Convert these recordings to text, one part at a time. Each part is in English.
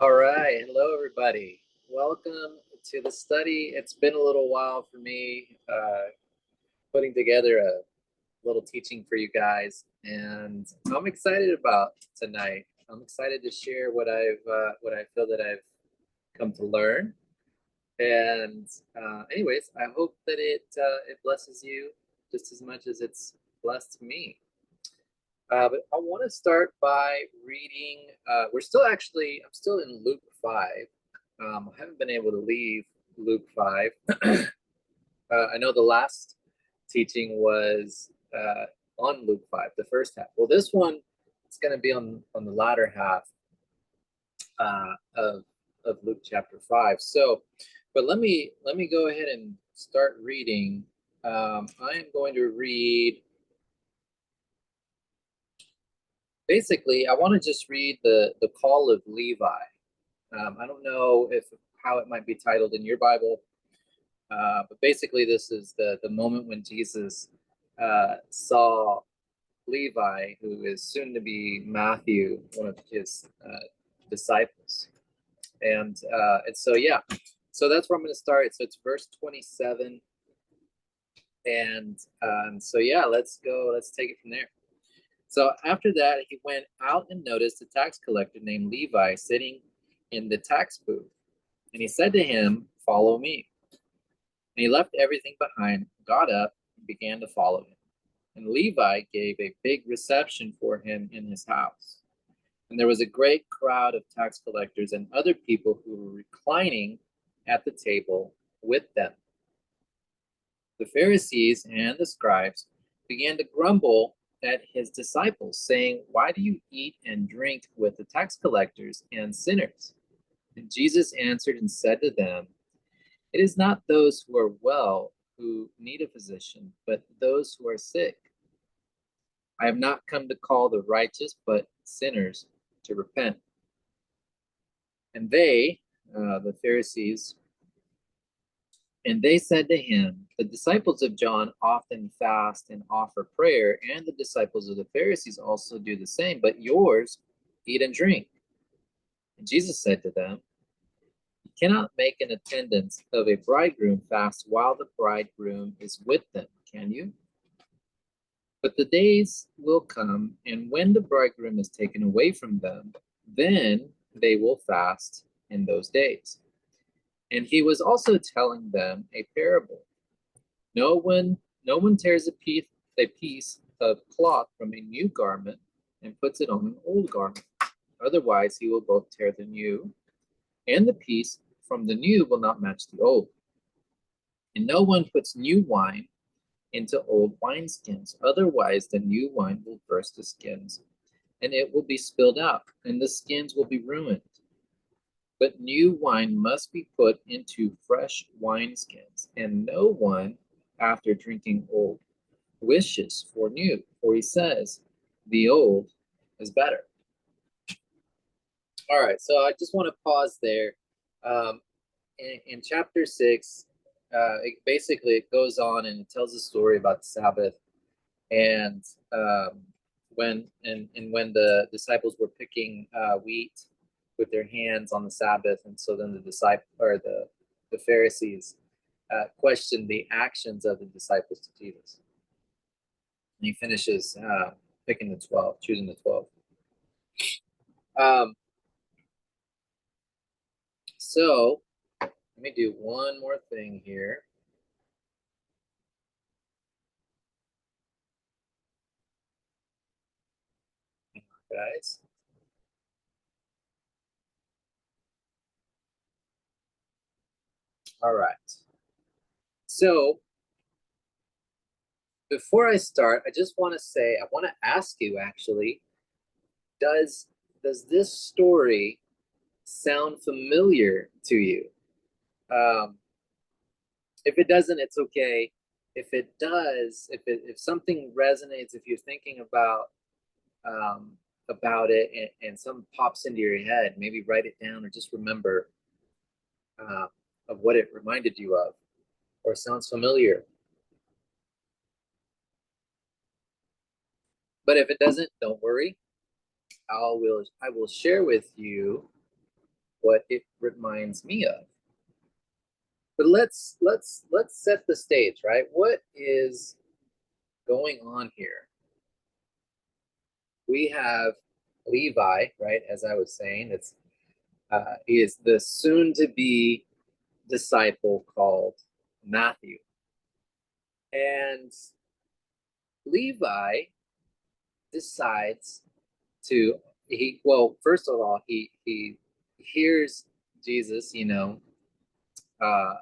All right. Hello, everybody. Welcome to the study. It's been a little while for me putting together a little teaching for you guys, and I'm excited about tonight. I'm excited to share what I feel that I've come to learn. And anyways, I hope that it blesses you just as much as it's blessed me. But I want to start by reading. I'm still in Luke 5. I haven't been able to leave Luke 5. I know the last teaching was on Luke 5, the first half. Well, this one is going to be on the latter half of Luke chapter 5. So, but let me go ahead and start reading. I am going to read. Basically, I want to just read the call of Levi. I don't know if how it might be titled in your Bible, but basically, this is the moment when Jesus saw Levi, who is soon to be Matthew, one of his disciples, and so yeah, so that's where I'm going to start. So it's verse 27, and so yeah, let's go. Let's take it from there. So after that, he went out and noticed a tax collector named Levi sitting in the tax booth. And he said to him, "Follow me." And he left everything behind, got up, and began to follow him. And Levi gave a big reception for him in his house. And there was a great crowd of tax collectors and other people who were reclining at the table with them. The Pharisees and the scribes began to grumble at his disciples, saying, "Why do you eat and drink with the tax collectors and sinners?" And Jesus answered and said to them, "It is not those who are well who need a physician, but those who are sick. I have not come to call the righteous, but sinners to repent." And the Pharisees, and they said to him, "The disciples of John often fast and offer prayer, and the disciples of the Pharisees also do the same, but yours eat and drink." And Jesus said to them, "You cannot make an attendance of a bridegroom fast while the bridegroom is with them, can you? But the days will come, and when the bridegroom is taken away from them, then they will fast in those days." And he was also telling them a parable. No one tears a piece of cloth from a new garment and puts it on an old garment. Otherwise, he will both tear the new, and the piece from the new will not match the old. And no one puts new wine into old wineskins. Otherwise, the new wine will burst the skins, and it will be spilled out, and the skins will be ruined. But new wine must be put into fresh wineskins, and no one, after drinking old, wishes for new, for he says, "The old is better." All right, so I just want to pause there. Um, in chapter 6, it goes on and it tells a story about the Sabbath, and when the disciples were picking wheat with their hands on the Sabbath, and so then the Pharisees questioned the actions of the disciples to Jesus. And he finishes picking the 12, choosing the 12. Um, so let me do one more thing here. Guys. All right. So before I start, I just want to say, I want to ask you actually, does this story sound familiar to you? Um, if it doesn't, it's okay. If it does, if something resonates, if you're thinking about it and some pops into your head, maybe write it down or just remember uh, of what it reminded you of or sounds familiar. But if it doesn't, don't worry. I will share with you what it reminds me of. But let's set the stage, right? What is going on here? We have Levi, right? As I was saying, he is the soon-to-be disciple called Matthew, and Levi decides to first of all, he hears Jesus, uh,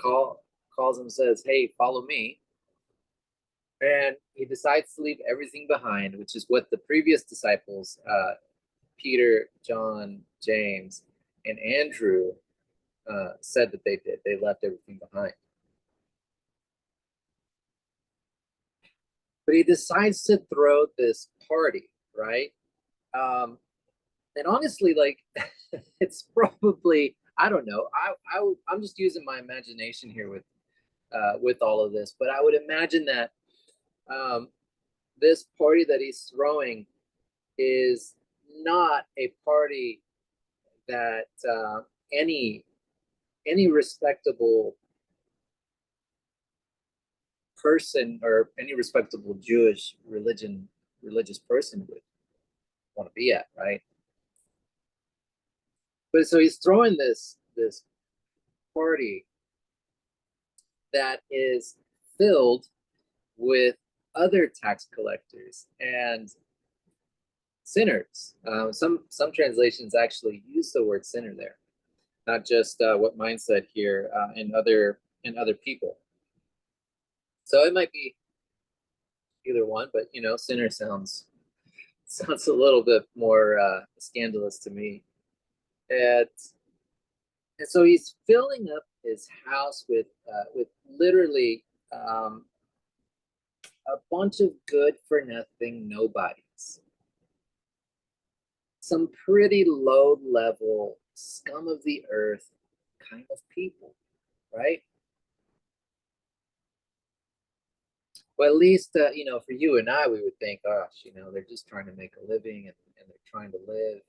calls him, says, "Hey, follow me." And he decides to leave everything behind, which is what the previous disciples, Peter, John, James, and Andrew, said that they did. They left everything behind. But he decides to throw this party, right? And honestly, like, it's probably, I don't know. I'm just using my imagination here with all of this, but I would imagine that um, this party that he's throwing is not a party that any respectable person or any respectable Jewish religious person would want to be at, right? But so he's throwing this party that is filled with other tax collectors and sinners. Some translations actually use the word sinner there, not just what mine said here in other people. So it might be either one, but sinner sounds a little bit more scandalous to me. And and so he's filling up his house with literally a bunch of good for nothing nobodies, some pretty low level scum of the earth kind of people, right? Well, at least for you and I, we would think, gosh, they're just trying to make a living and they're trying to live.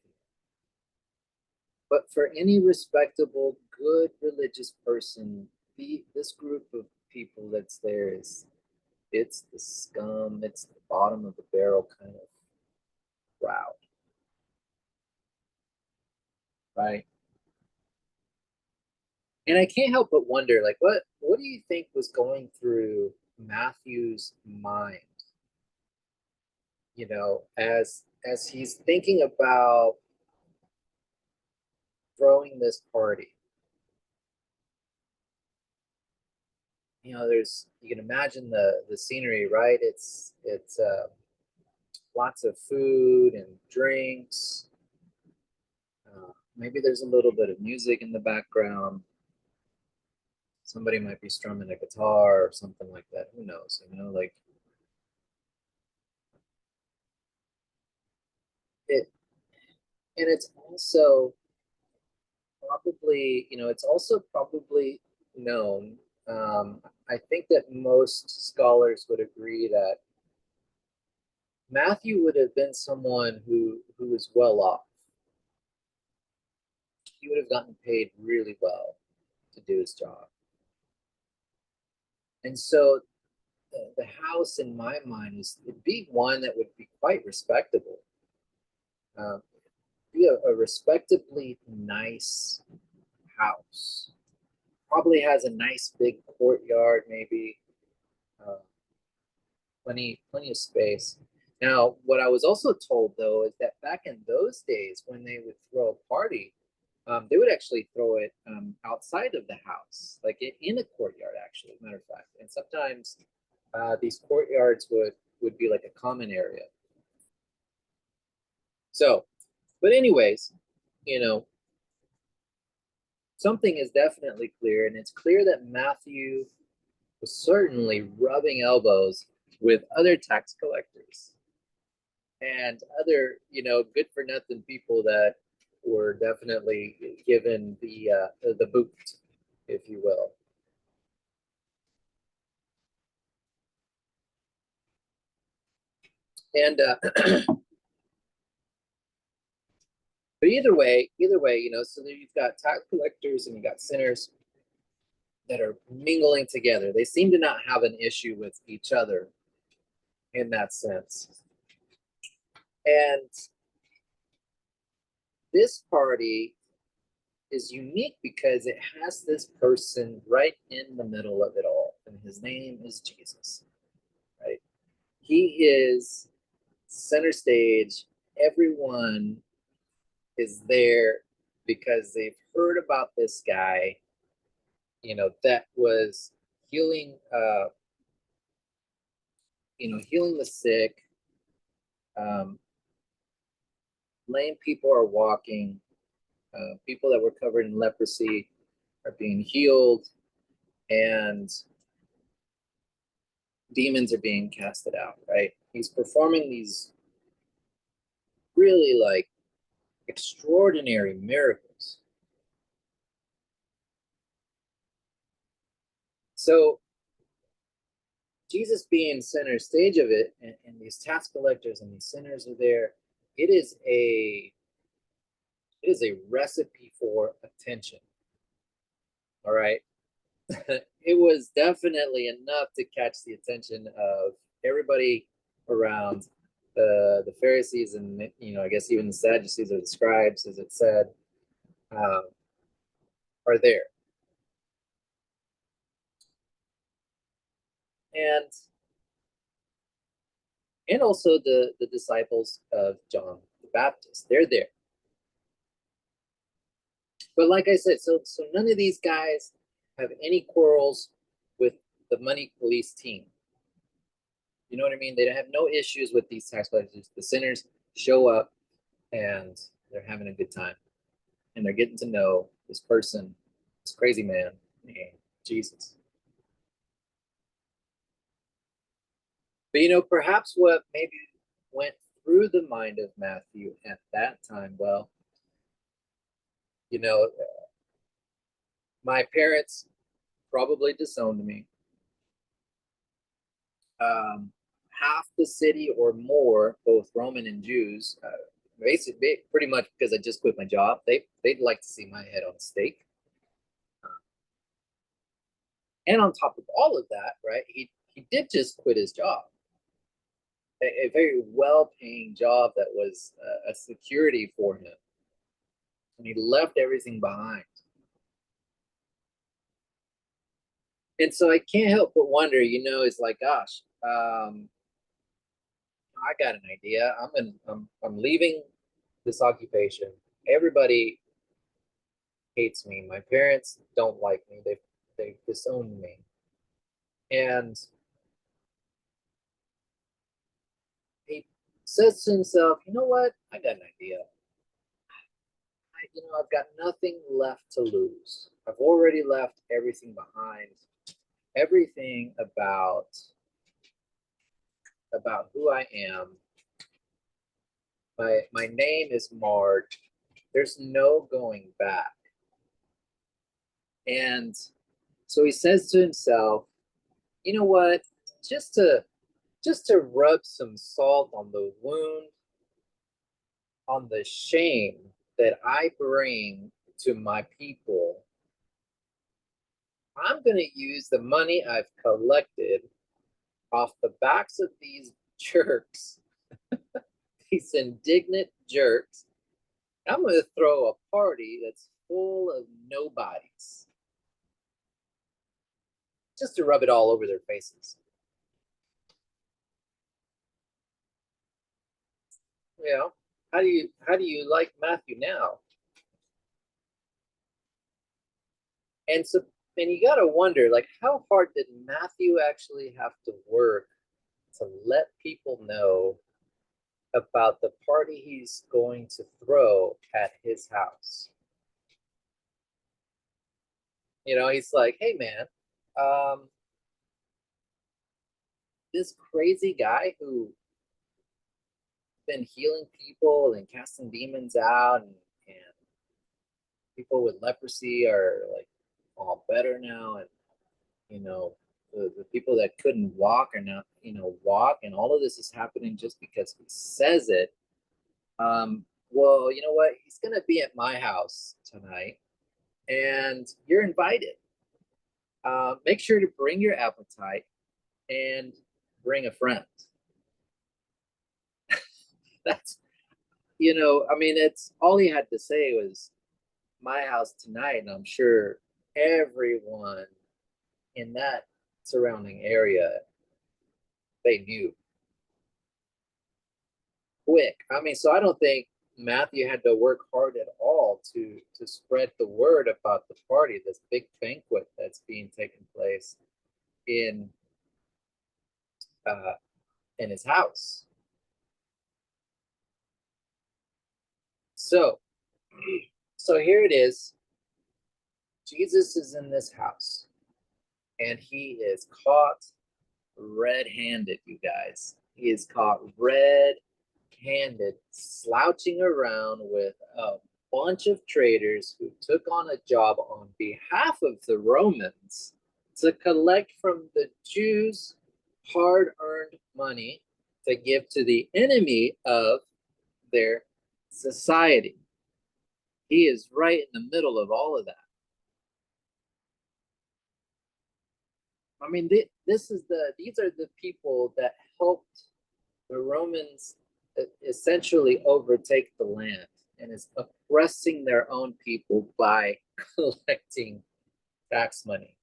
But for any respectable, good religious person, this group of people that's there it's the scum, it's the bottom of the barrel kind of crowd, right? And I can't help but wonder, like, what do you think was going through Matthew's mind, as he's thinking about throwing this party? There's you can imagine the scenery, right? It's lots of food and drinks. Maybe there's a little bit of music in the background. Somebody might be strumming a guitar or something like that. Who knows? Like it, and it's also probably known. I think that most scholars would agree that Matthew would have been someone who was well off. He would have gotten paid really well to do his job. And so the house in my mind it'd be one that would be quite respectable. Be a respectably nice house. Probably has a nice big courtyard, maybe plenty of space. Now, what I was also told though is that back in those days, when they would throw a party, they would actually throw it outside of the house, like in a courtyard, actually, matter of fact. And sometimes these courtyards would be like a common area. So, but anyways, you know, something is definitely clear, and it's clear that Matthew was certainly rubbing elbows with other tax collectors and other, good for nothing people that were definitely given the boot, if you will. And But either way, you know, so that you've got tax collectors and you've got sinners that are mingling together. They seem to not have an issue with each other in that sense. And this party is unique because it has this person right in the middle of it all, and his name is Jesus, right? He is center stage. Everyone is there because they've heard about this guy, you know, that was healing, healing the sick. Um, Lame people are walking. People that were covered in leprosy are being healed, and demons are being casted out, right? He's performing these really like extraordinary miracles. So Jesus being center stage of it, and these tax collectors and these sinners are there. It is a it is a recipe for attention. All right. It was definitely enough to catch the attention of everybody around. The Pharisees and, I guess even the Sadducees or the scribes, as it said, um, are there. And also the disciples of John the Baptist, they're there. But like I said, so none of these guys have any quarrels with the money police team. You know what I mean? They have no issues with these tax collectors. The sinners show up and they're having a good time, and they're getting to know this person, this crazy man named Jesus. But perhaps what maybe went through the mind of Matthew at that time, well, you know, my parents probably disowned me. Half the city or more, both Roman and Jews, basically pretty much because I just quit my job, they'd like to see my head on a stake. And on top of all of that, right, he did just quit his job, a very well-paying job that was a security for him, and he left everything behind. And so I can't help but wonder, it's like, gosh, I got an idea. I'm leaving this occupation. Everybody hates me. My parents don't like me. They disowned me. And he says to himself, you know what? I got an idea. I've got nothing left to lose. I've already left everything behind. Everything about who I am. My name is marred. There's no going back. And so he says to himself, you know what? Just to rub some salt on the wound, on the shame that I bring to my people, I'm going to use the money I've collected off the backs of these jerks, these indignant jerks. I'm going to throw a party that's full of nobodies just to rub it all over their faces. You know, how do you like Matthew now? And so, and you got to wonder, like, how hard did Matthew actually have to work to let people know about the party he's going to throw at his house? He's like, hey man, um, this crazy guy who been healing people and casting demons out, and people with leprosy are like all better now, and the people that couldn't walk are now walk, and all of this is happening just because he says it. well, you know what? He's going to be at my house tonight and you're invited. Make sure to bring your appetite and bring a friend. That's, I mean, it's all he had to say was my house tonight. And I'm sure everyone in that surrounding area, they knew quick. I mean, so I don't think Matthew had to work hard at all to spread the word about the party, this big banquet that's being taken place in uh, in his house. So, so here it is. Jesus is in this house, and he is caught red-handed. You guys, he is caught red-handed, slouching around with a bunch of traders who took on a job on behalf of the Romans to collect from the Jews hard-earned money to give to the enemy of their society. He is right in the middle of all of that. I mean, these are the people that helped the Romans essentially overtake the land and is oppressing their own people by collecting tax money,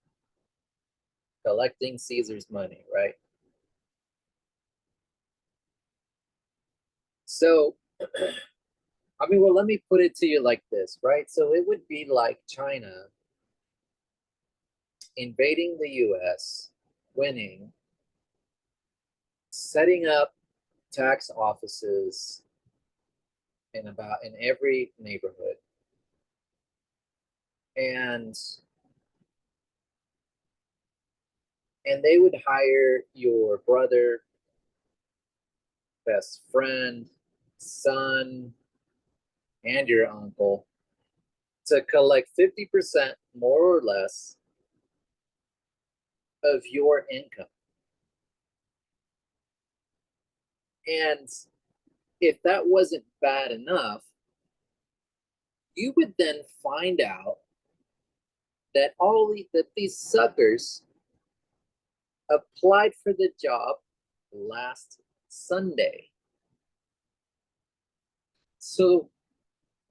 collecting Caesar's money, right? So, I mean, well, let me put it to you like this, right? So it would be like China invading the US, winning, setting up tax offices in every neighborhood, and they would hire your brother, best friend, son, and your uncle to collect 50% more or less of your income. And if that wasn't bad enough, you would then find out that these suckers applied for the job last Sunday. So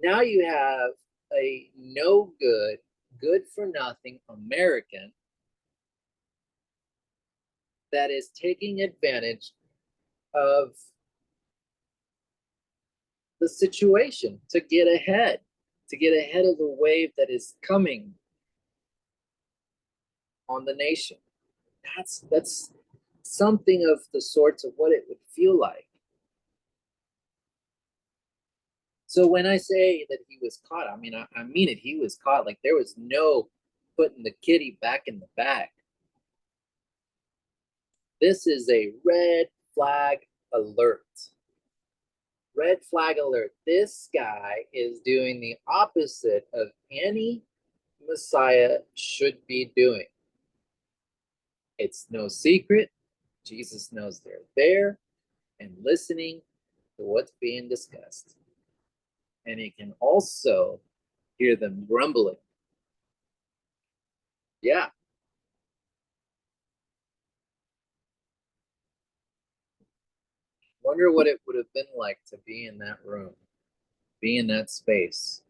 now you have a no good, good for nothing American that is taking advantage of the situation to get ahead of the wave that is coming on the nation. That's something of the sorts of what it would feel like. So when I say that he was caught, I mean I mean it. He was caught. Like there was no putting the kitty back in the bag. This is a red flag alert. Red flag alert. This guy is doing the opposite of any Messiah should be doing. It's no secret. Jesus knows they're there and listening to what's being discussed. And he can also hear them grumbling. Yeah. Wonder what it would have been like to be in that room, be in that space.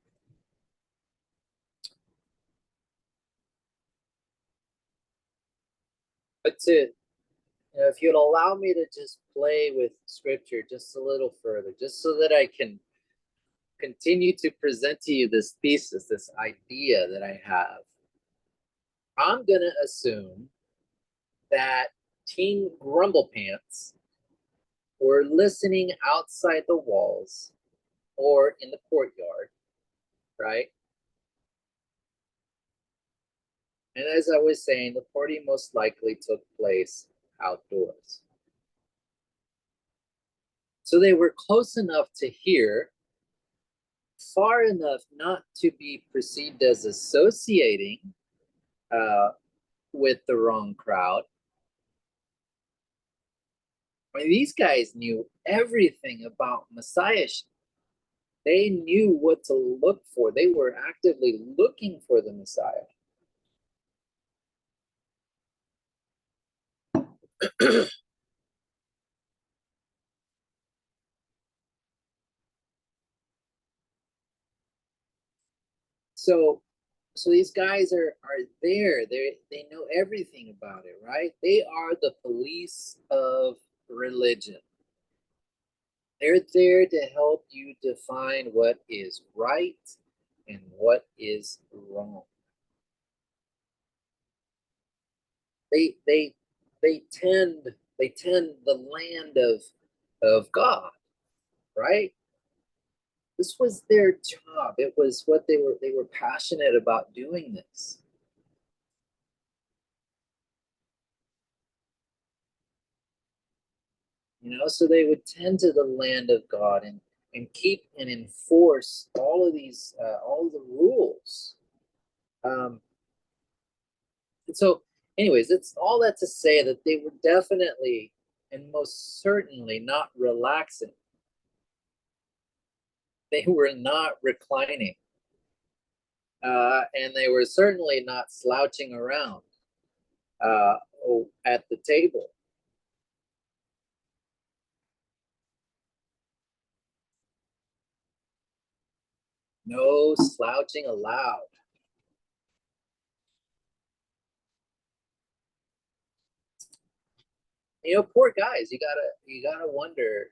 But if you'd allow me to just play with scripture just a little further, just so that I can continue to present to you this thesis, this idea that I have, I'm going to assume that Team Grumblepants were listening outside the walls or in the courtyard, right? And as I was saying, the party most likely took place outdoors. So they were close enough to hear, far enough not to be perceived as associating with the wrong crowd. I mean, these guys knew everything about messiahship. They knew what to look for. They were actively looking for the Messiah. So these guys are there. They know everything about it, right? They are the police of religion. They're there to help you define what is right and what is wrong. They they they tend the land of God, right? This was their job. It was what they were passionate about doing this. So they would tend to the land of God and keep and enforce all of the rules. And so, anyways, it's all that to say that they were definitely and most certainly not relaxing. They were not reclining, and they were certainly not slouching around uh, at the table. No slouching allowed. Poor guys. You gotta wonder.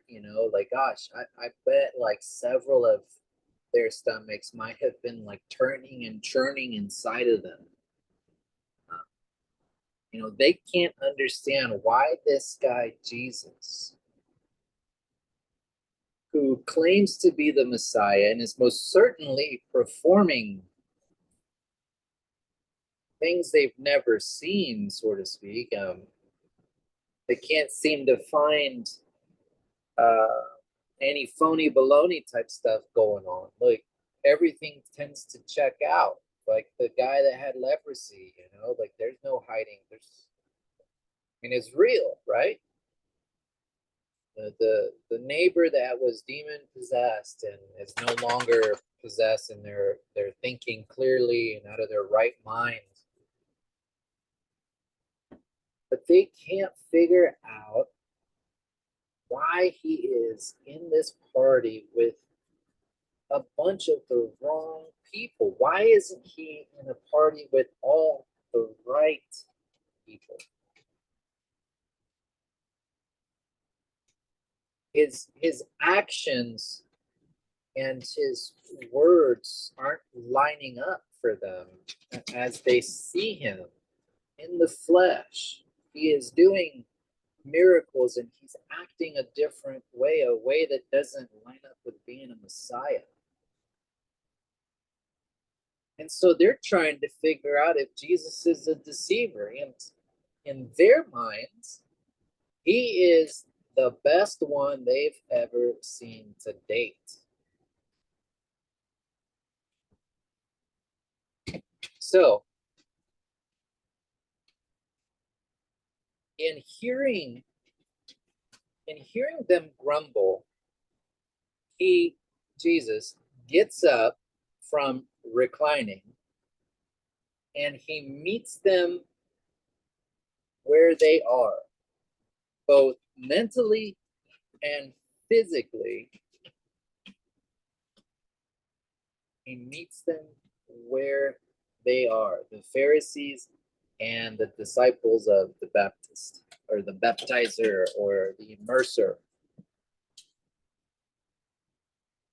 Like, gosh, I bet like several of their stomachs might have been like turning and churning inside of them. Uh, they can't understand why this guy Jesus, who claims to be the Messiah and is most certainly performing things they've never seen, so to speak. They can't seem to find uh, any phony baloney type stuff going on. Like, everything tends to check out. Like the guy that had leprosy, like there's no hiding. It's real, right? The neighbor that was demon possessed and is no longer possessed, and they're thinking clearly and out of their right mind, but they can't figure out why he is in this party with a bunch of the wrong people. Why isn't he in a party with all the right people? His actions and his words aren't lining up for them as they see him in the flesh. He is doing miracles and he's acting a different way, a way that doesn't line up with being a Messiah. And so they're trying to figure out if Jesus is a deceiver. And in their minds, he is the best one they've ever seen to date. So, in hearing them grumble, Jesus gets up from reclining and he meets them where they are, both mentally and physically. He meets them where they are, the Pharisees and the disciples of the Baptist, or the baptizer, or the immerser.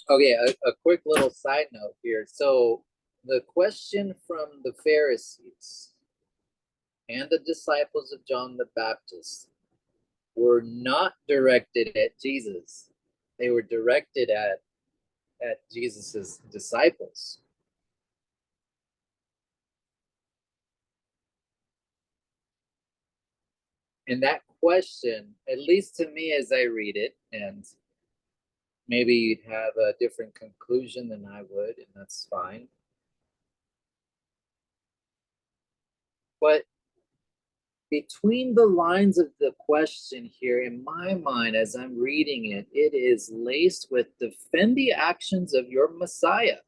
Okay, a quick little side note here. So the question from the Pharisees and the disciples of John the Baptist were not directed at Jesus. They were directed at Jesus's disciples. And that question, at least to me as I read it, and maybe you'd have a different conclusion than I would, and that's fine. But between the lines of the question here, in my mind, as I'm reading it, it is laced with defend the actions of your Messiah.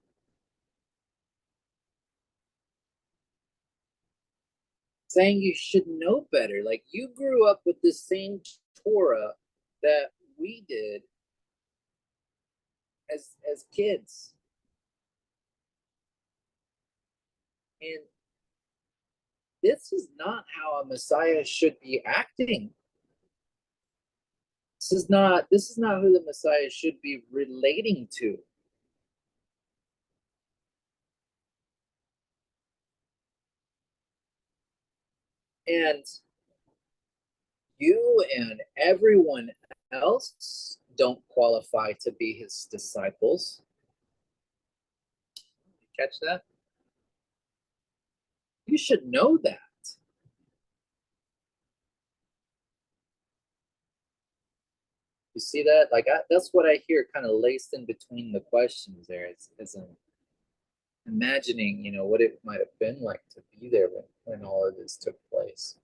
Saying you should know better. Like you grew up with the same Torah that we did as kids. And this is not how a Messiah should be acting. This is not who the Messiah should be relating to. And you and everyone else don't qualify to be his disciples. Catch that? You should know that. You see that? That's what I hear kind of laced in between the questions there. It's an imagining, what it might have been like to be there when all of this took place.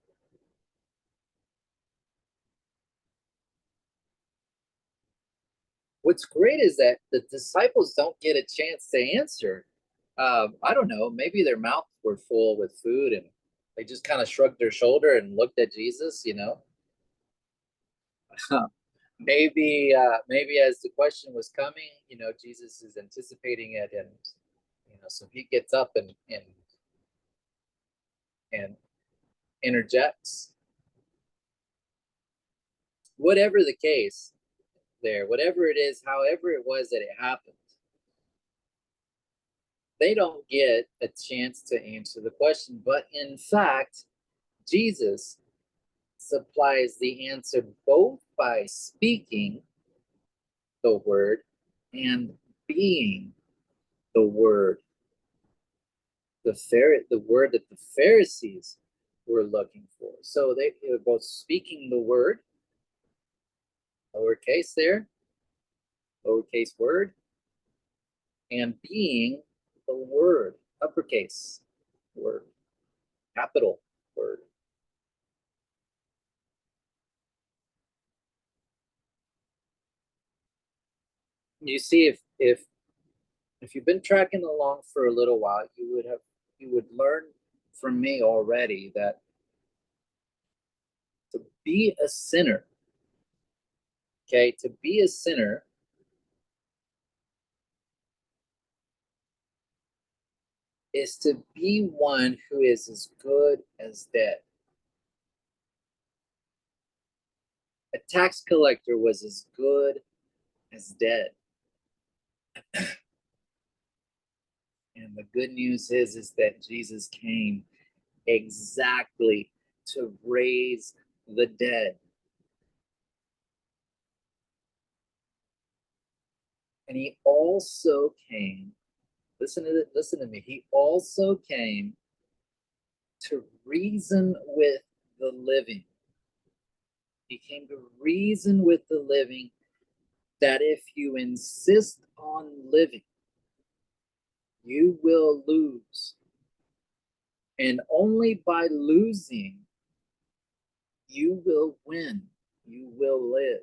What's great is that the disciples don't get a chance to answer. I don't know, maybe their mouths were full with food and they just kind of shrugged their shoulder and looked at Jesus. Maybe as the question was coming, Jesus is anticipating it, and so he gets up and interjects. Whatever the case there, whatever it is, however it was that it happened, they don't get a chance to answer the question. But in fact, Jesus supplies the answer both by speaking the word and being the word. The word that the Pharisees were looking for. So they were both speaking the word, lowercase there, lowercase word, and being the word, uppercase word, capital word. You see, if you've been tracking along for a little while, you would learn from me already that to be a sinner, okay, to be a sinner is to be one who is as good as dead. A tax collector was as good as dead. And the good news is that Jesus came exactly to raise the dead. And he also came, listen to me, he also came to reason with the living. He came to reason with the living that if you insist on living, you will lose. And only by losing, you will win. You will live.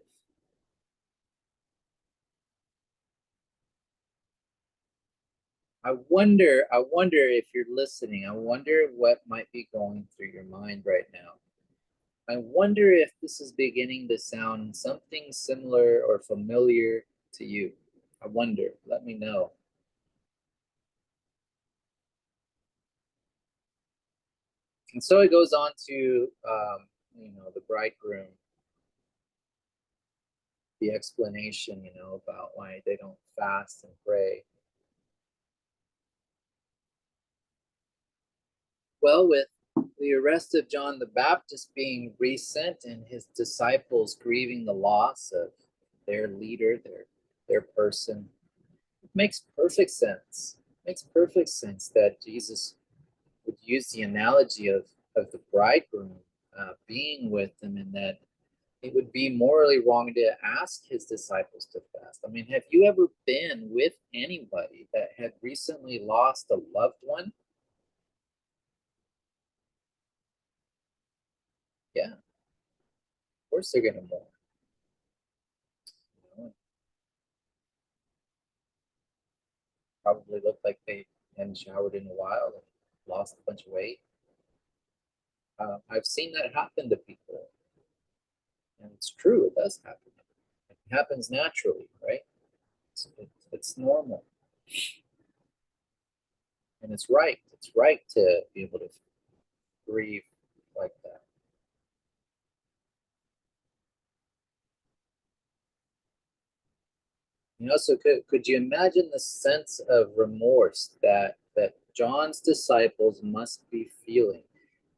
I wonder if you're listening. I wonder what might be going through your mind right now. I wonder if this is beginning to sound something similar or familiar to you. I wonder. Let me know. And so it goes on to, the bridegroom, the explanation, about why they don't fast and pray. Well, with the arrest of John the Baptist being resent and his disciples grieving the loss of their leader, their person, it makes perfect sense. It makes perfect sense that Jesus would use the analogy of the bridegroom being with them, and that it would be morally wrong to ask his disciples to fast. I mean, have you ever been with anybody that had recently lost a loved one? Yeah, of course they're gonna mourn. You know, probably look like they hadn't showered in a while and lost a bunch of weight. I've seen that happen to people, and it's true. It does happen. It happens naturally, right? It's normal, and it's right. It's right to be able to grieve like that. You know, so could you imagine the sense of remorse that John's disciples must be feeling,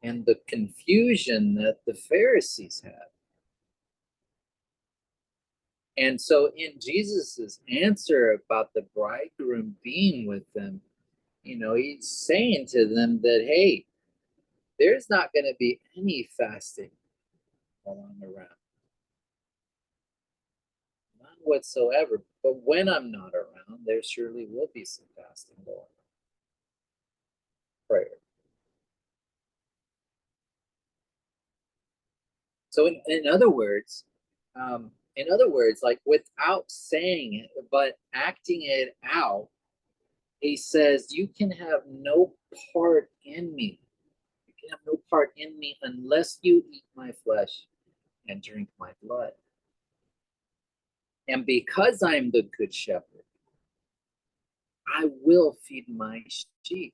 and the confusion that the Pharisees had? And so, in Jesus's answer about the bridegroom being with them, you know, he's saying to them that, hey, there's not going to be any fasting while I'm around, none whatsoever. But when I'm not around, there surely will be some fasting going on, prayer. So, in other words, like without saying it, but acting it out, he says, "You can have no part in me. You can have no part in me unless you eat my flesh and drink my blood. And because I'm the good shepherd, I will feed my sheep."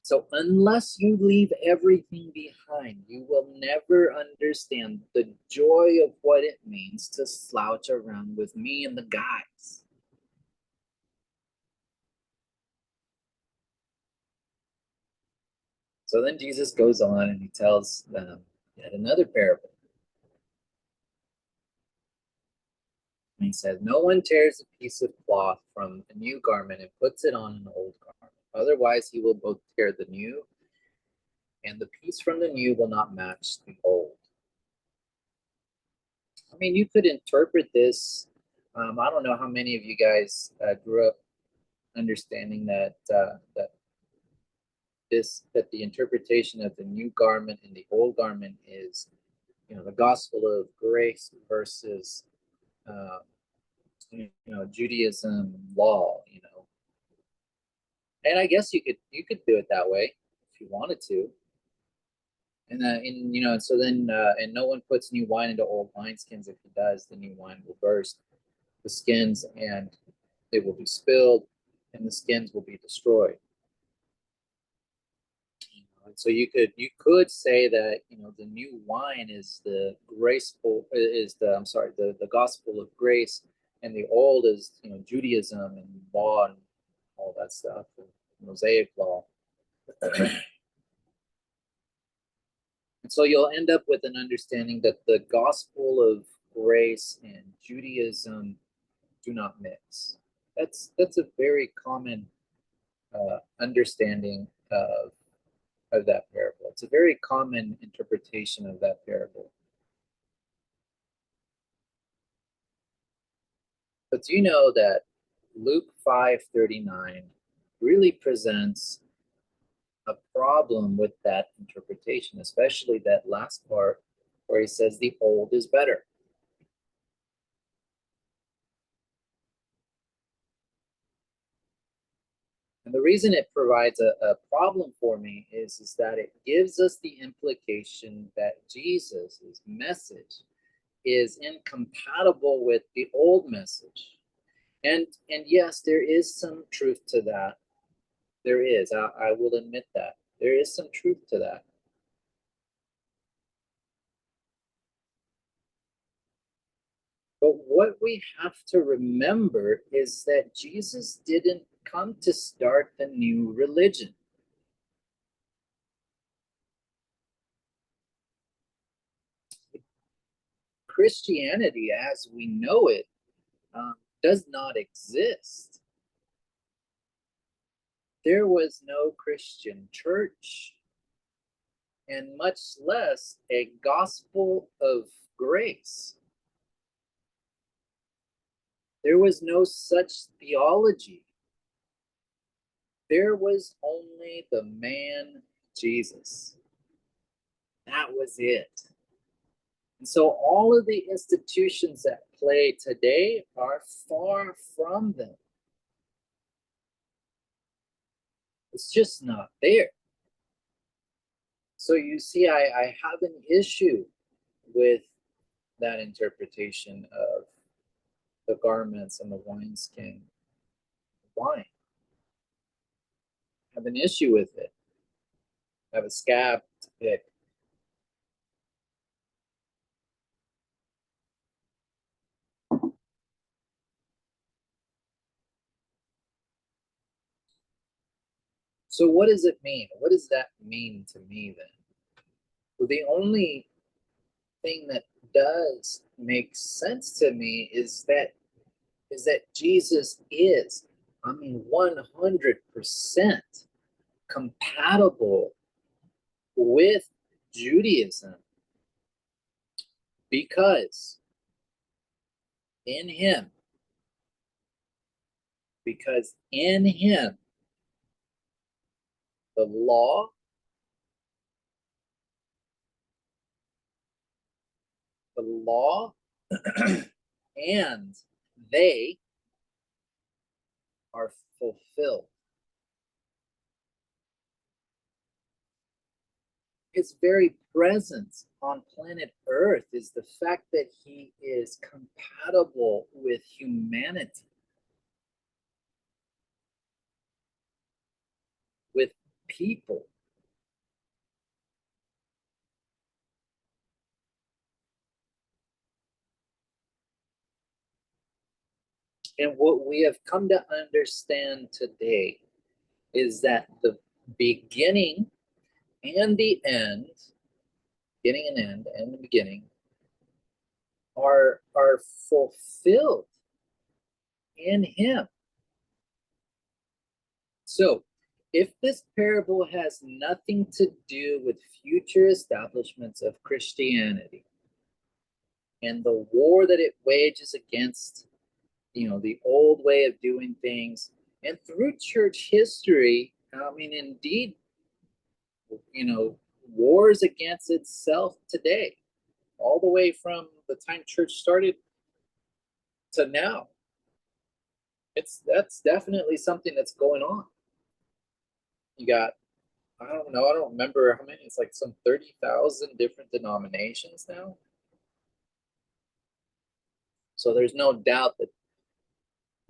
So, unless you leave everything behind, you will never understand the joy of what it means to slouch around with me and the guys. So then Jesus goes on and he tells them yet another parable. And he says, "No one tears a piece of cloth from a new garment and puts it on an old garment. Otherwise, he will both tear the new, and the piece from the new will not match the old." I mean, you could interpret this. I don't know how many of you guys grew up understanding that the interpretation of the new garment and the old garment is, you know, the gospel of grace versus, uh, Judaism law. You know, and I guess you could do it that way if you wanted to. And you know, so then and no one puts new wine into old wineskins. If he does, the new wine will burst the skins, and they will be spilled, and the skins will be destroyed. And so you could say that, you know, the new wine is the graceful is the I'm sorry the gospel of grace, and the old is, you know, Judaism and law and all that stuff, and Mosaic law. And so you'll end up with an understanding that the gospel of grace and Judaism do not mix. That's a very common understanding of that parable. It's a very common interpretation of that parable. But do you know that Luke 5:39 really presents a problem with that interpretation, especially that last part where he says the old is better? And the reason it provides a problem for me is that it gives us the implication that Jesus' message is incompatible with the old message. And yes, there is some truth to that. There is. I will admit that. There is some truth to that. But what we have to remember is that Jesus didn't come to start a new religion. Christianity, as we know it, does not exist. There was no Christian church, and much less a gospel of grace. There was no such theology. There was only the man Jesus. That was it. And so all of the institutions that play today are far from them. It's just not there. So you see, I have an issue with that interpretation of the garments and the wineskin wine. I have an issue with it. I have a scab to pick. So what does it mean? What does that mean to me then? Well, the only thing that does make sense to me is that Jesus is, 100% compatible with Judaism, because in him, the law, and they are fulfilled. His very presence on planet Earth is the fact that he is compatible with humanity, with people. And what we have come to understand today is that the beginning and the end, beginning and end, and the beginning, are fulfilled in him. So, if this parable has nothing to do with future establishments of Christianity and the war that it wages against, the old way of doing things, and through church history, indeed, wars against itself today, all the way from the time church started to now. That's definitely something that's going on. You got, I don't know, I don't remember how many, it's like some 30,000 different denominations now. So there's no doubt that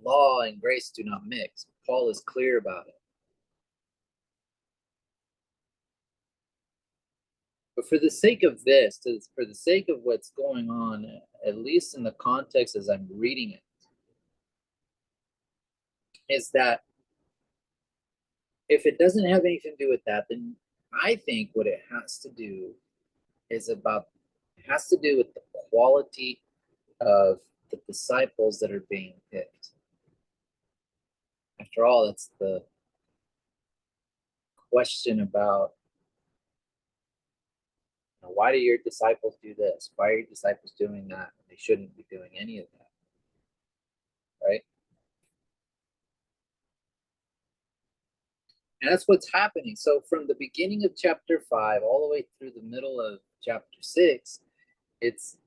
law and grace do not mix. Paul is clear about it. But for the sake of this, for the sake of what's going on, at least in the context as I'm reading it, is that if it doesn't have anything to do with that, then I think what it has to do is it has to do with the quality of the disciples that are being picked. After all, that's the question about, why do your disciples do this? Why are your disciples doing that? They shouldn't be doing any of that, right? And that's what's happening. So from the beginning of chapter 5 all the way through the middle of chapter 6, it's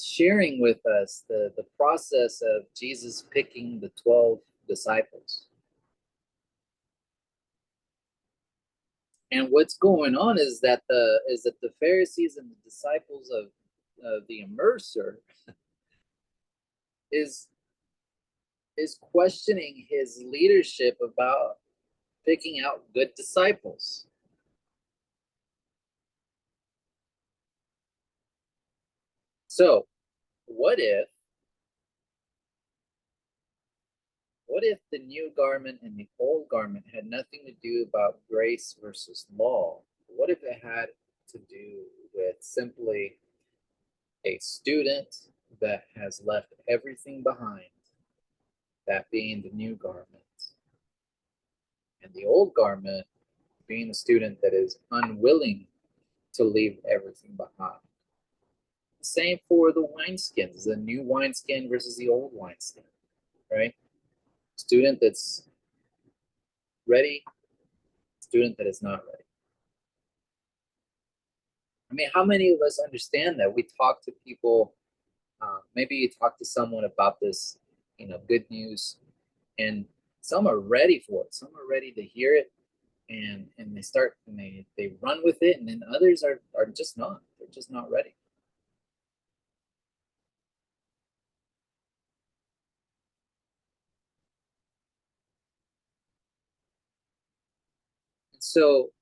sharing with us the process of Jesus picking the 12 disciples. And what's going on is that the Pharisees and the disciples of the immerser is questioning his leadership about picking out good disciples. So, what if the new garment and the old garment had nothing to do about grace versus law? What if it had to do with simply a student that has left everything behind, that being the new garment, and the old garment being a student that is unwilling to leave everything behind? Same for the wineskins, the new wineskin versus the old wineskin, right? Student that's ready, student that is not ready. I mean, how many of us understand that? We talk to people, maybe you talk to someone about this, good news, and some are ready for it. Some are ready to hear it, and they start and they run with it, and then others are just not. They're just not ready. And so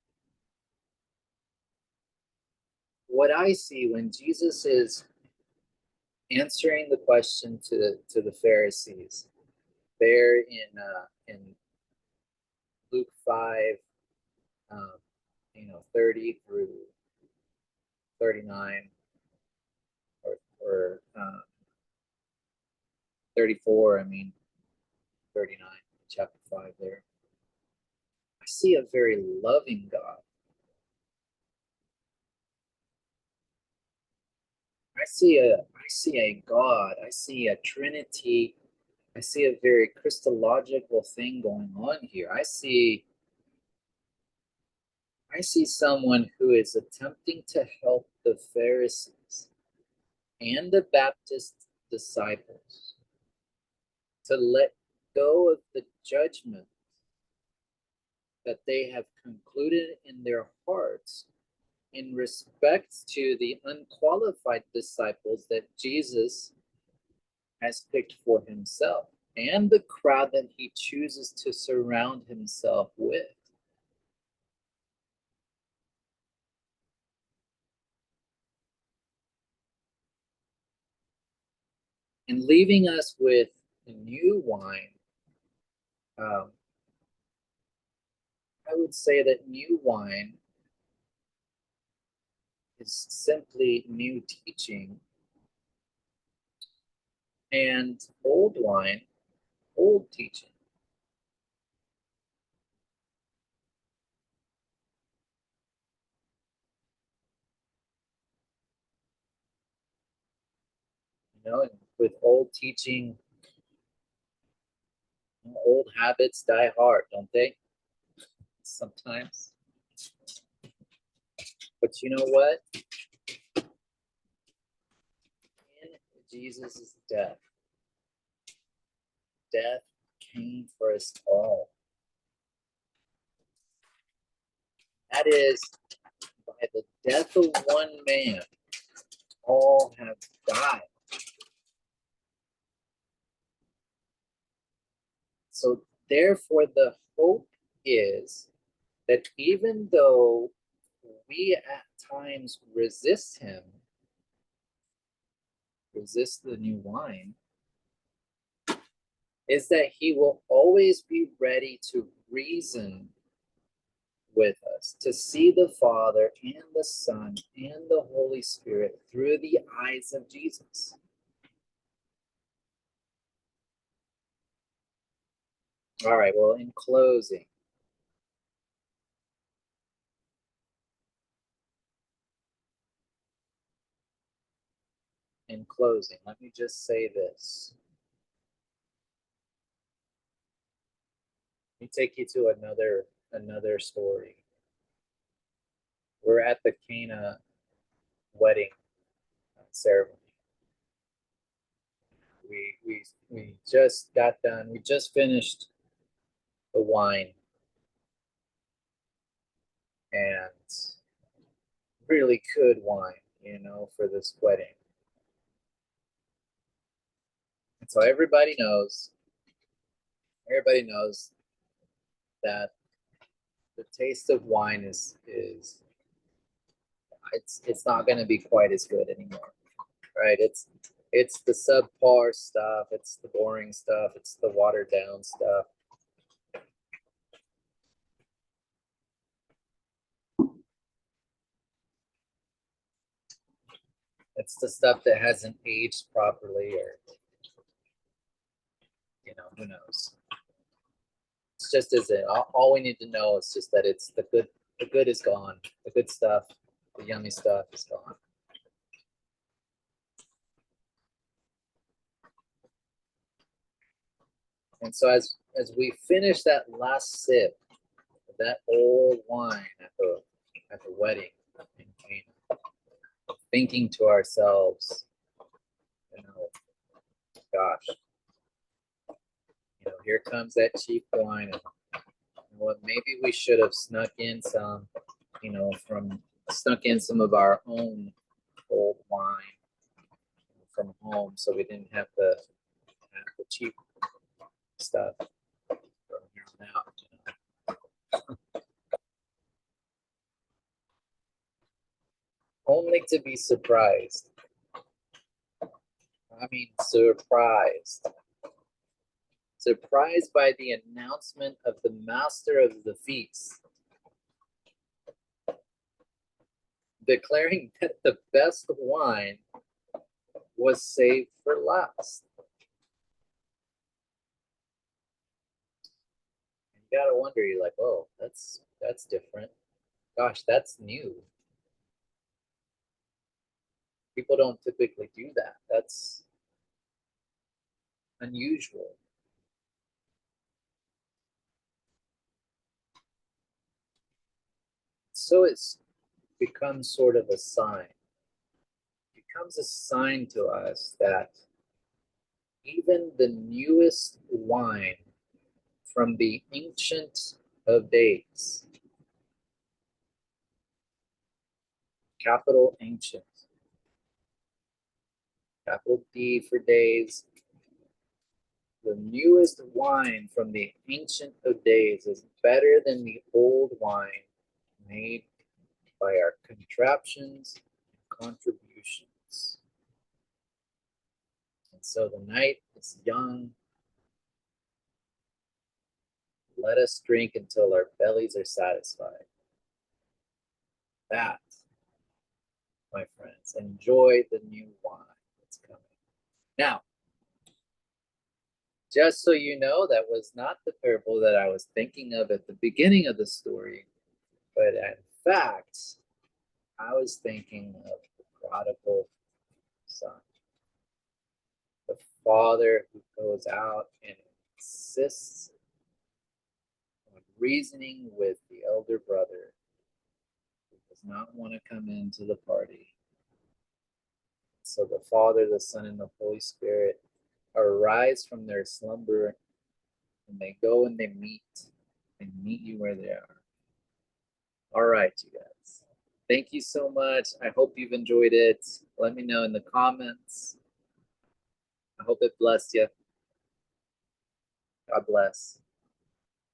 what I see when Jesus is answering the question to the Pharisees there in Luke 5, 30 through 39, or 34, I mean 39, chapter 5 there. I see a very loving God. I see a God. I see a Trinity. I see a very Christological thing going on here. I see someone who is attempting to help the Pharisees and the Baptist disciples to let go of the judgment that they have concluded in their hearts in respect to the unqualified disciples that Jesus has picked for himself and the crowd that he chooses to surround himself with. And leaving us with new wine, I would say that new wine is simply new teaching, and old wine, old teaching. And with old teaching, old habits die hard, don't they? Sometimes. But you know what? In Jesus' death came for us all. That is, by the death of one man, all have died. So therefore, the hope is that even though we at times resist him, resist the new wine, is that he will always be ready to reason with us, to see the Father and the Son and the Holy Spirit through the eyes of Jesus. All right, well, in closing, let me just say this. Let me take you to another story. We're at the Cana wedding ceremony. We just got done. We just finished the wine, and really good wine, for this wedding. And so everybody knows that the taste of wine is it's not going to be quite as good anymore, right? It's the subpar stuff, it's the boring stuff, it's the watered down stuff. It's the stuff that hasn't aged properly, or who knows. It's just as it. All we need to know is just that it's the good. The good is gone. The good stuff, the yummy stuff is gone. And so as we finish that last sip, that old wine at the wedding in Cana, thinking to ourselves, you know, gosh, here comes that cheap wine. And what maybe we should have snuck in some, snuck in some of our own old wine from home, so we didn't have the cheap stuff from here on out. Only to be surprised. I mean, surprised. Surprised by the announcement of the master of the feast, declaring that the best wine was saved for last. You gotta wonder, you're like, oh, that's different. Gosh, that's new. People don't typically do that. That's unusual. So it's become sort of a sign. It becomes a sign to us that even the newest wine from the ancient of days, capital ancient, capital D for days, the newest wine from the ancient of days is better than the old wine made by our contraptions and contributions. And so the night is young. Let us drink until our bellies are satisfied. That, my friends, enjoy the new wine that's coming. Now, just so you know, that was not the parable that I was thinking of at the beginning of the story, but in fact, I was thinking of the prodigal son. The father who goes out and insists on reasoning with the elder brother who does not want to come into the party. So the Father, the Son, and the Holy Spirit arise from their slumber, and they go and they meet you where they are. All right, you guys. Thank you so much. I hope you've enjoyed it. Let me know in the comments. I hope it blessed you. God bless.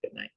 Good night.